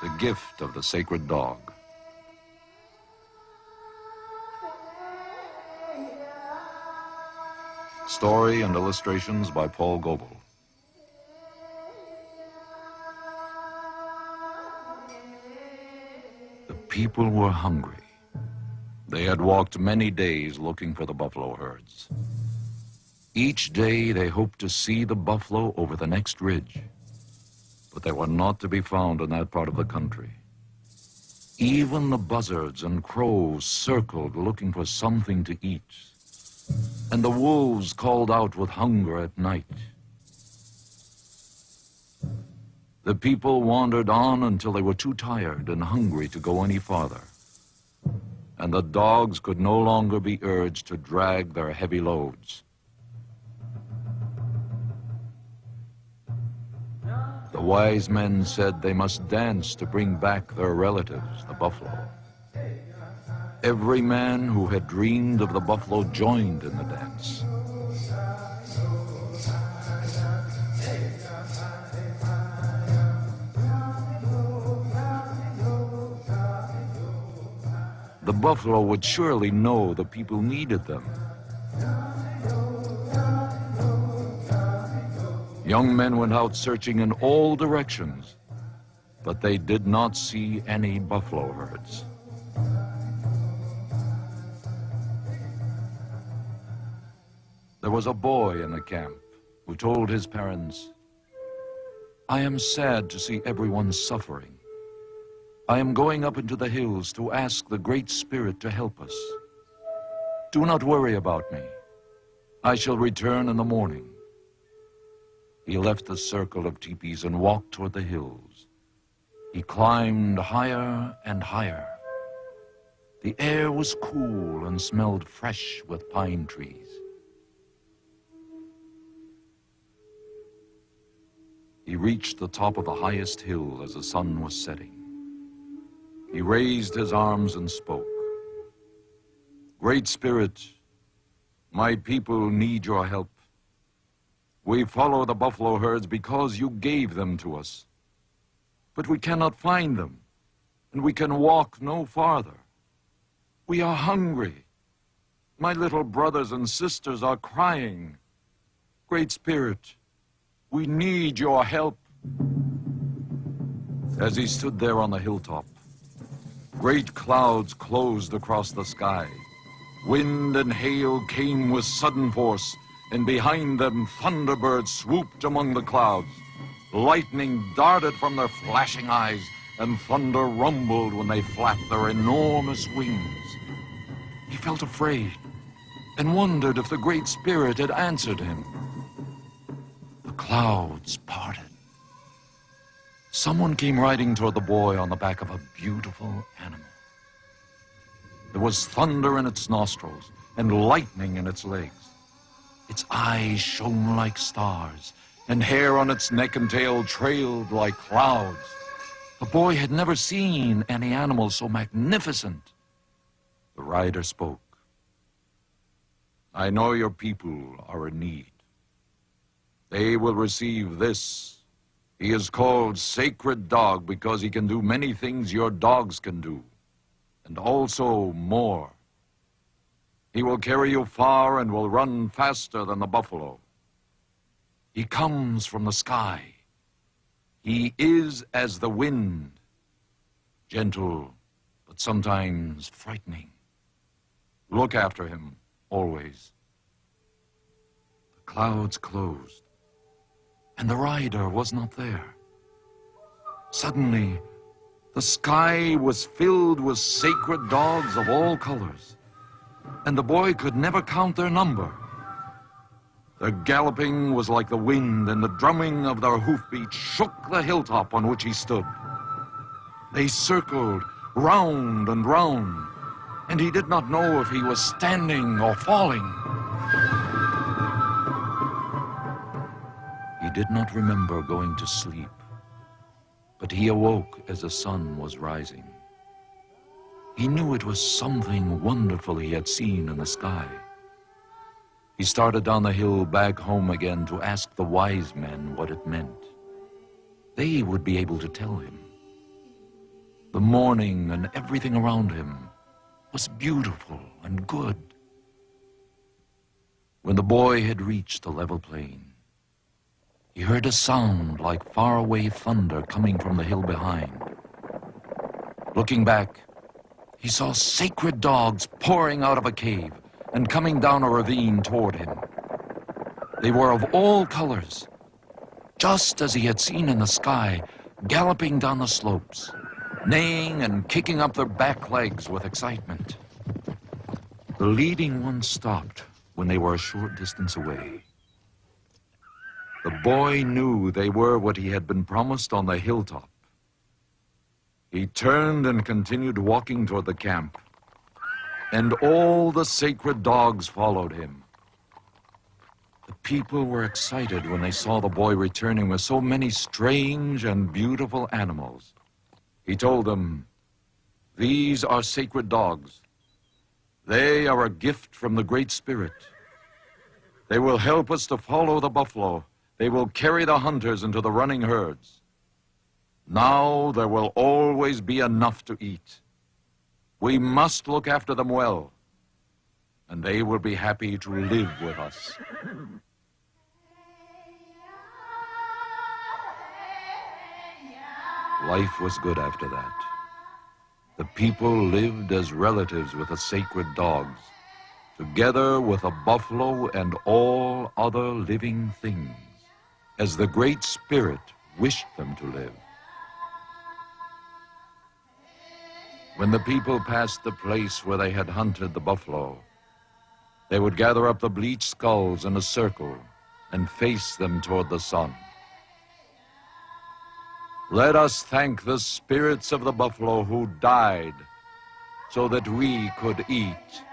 The gift of the sacred dog. Story and illustrations by Paul Goble. The people were hungry. They had walked many days looking for the buffalo herds. Each day they hoped to see the buffalo over the next ridge, but they were not to be found in that part of the country. Even the buzzards and crows circled looking for something to eat, and the wolves called out with hunger at night. The people wandered on until they were too tired and hungry to go any farther, and the dogs could no longer be urged to drag their heavy loads. The wise men said they must dance to bring back their relatives, the buffalo. Every man who had dreamed of the buffalo joined in the dance. The buffalo would surely know the people needed them. Young men went out searching in all directions, but they did not see any buffalo herds. There was a boy in the camp who told his parents, "I am sad to see everyone suffering. I am going up into the hills to ask the Great Spirit to help us. Do not worry about me. I shall return in the morning." He left the circle of teepees and walked toward the hills. He climbed higher and higher. The air was cool and smelled fresh with pine trees. He reached the top of the highest hill as the sun was setting. He raised his arms and spoke. "Great Spirit, my people need your help. We follow the buffalo herds because you gave them to us. But we cannot find them, and we can walk no farther. We are hungry. My little brothers and sisters are crying. Great Spirit, we need your help." As he stood there on the hilltop, great clouds closed across the sky. Wind and hail came with sudden force, and behind them thunderbirds swooped among the clouds. Lightning darted from their flashing eyes, and thunder rumbled when they flapped their enormous wings. He felt afraid and wondered if the Great Spirit had answered him. The clouds parted. Someone came riding toward the boy on the back of a beautiful animal. There was thunder in its nostrils and lightning in its legs. Its eyes shone like stars, and hair on its neck and tail trailed like clouds. The boy had never seen any animal so magnificent. The rider spoke. "I know your people are in need. They will receive this. He is called Sacred Dog because he can do many things your dogs can do, and also more. He will carry you far and will run faster than the buffalo. He comes from the sky. He is as the wind, gentle, but sometimes frightening. Look after him always." The clouds closed, and the rider was not there. Suddenly, the sky was filled with sacred dogs of all colors, and the boy could never count their number. Their galloping was like the wind, and the drumming of their hoofbeats shook the hilltop on which he stood. They circled round and round, and he did not know if he was standing or falling. He did not remember going to sleep, but he awoke as the sun was rising. He knew it was something wonderful he had seen in the sky. He started down the hill back home again to ask the wise men what it meant. They would be able to tell him. The morning and everything around him was beautiful and good. When the boy had reached the level plain, he heard a sound like faraway thunder coming from the hill behind. Looking back, he saw sacred dogs pouring out of a cave and coming down a ravine toward him. They were of all colors, just as he had seen in the sky, galloping down the slopes, neighing and kicking up their back legs with excitement. The leading one stopped when they were a short distance away. The boy knew they were what he had been promised on the hilltop. He turned and continued walking toward the camp, and all the sacred dogs followed him. The people were excited when they saw the boy returning with so many strange and beautiful animals. He told them, "These are sacred dogs. They are a gift from the Great Spirit. They will help us to follow the buffalo. They will carry the hunters into the running herds. Now there will always be enough to eat. We must look after them well, and they will be happy to live with us." Life was good after that. The people lived as relatives with the sacred dogs, together with a buffalo and all other living things, as the Great Spirit wished them to live. When the people passed the place where they had hunted the buffalo, they would gather up the bleached skulls in a circle and face them toward the sun. "Let us thank the spirits of the buffalo who died so that we could eat."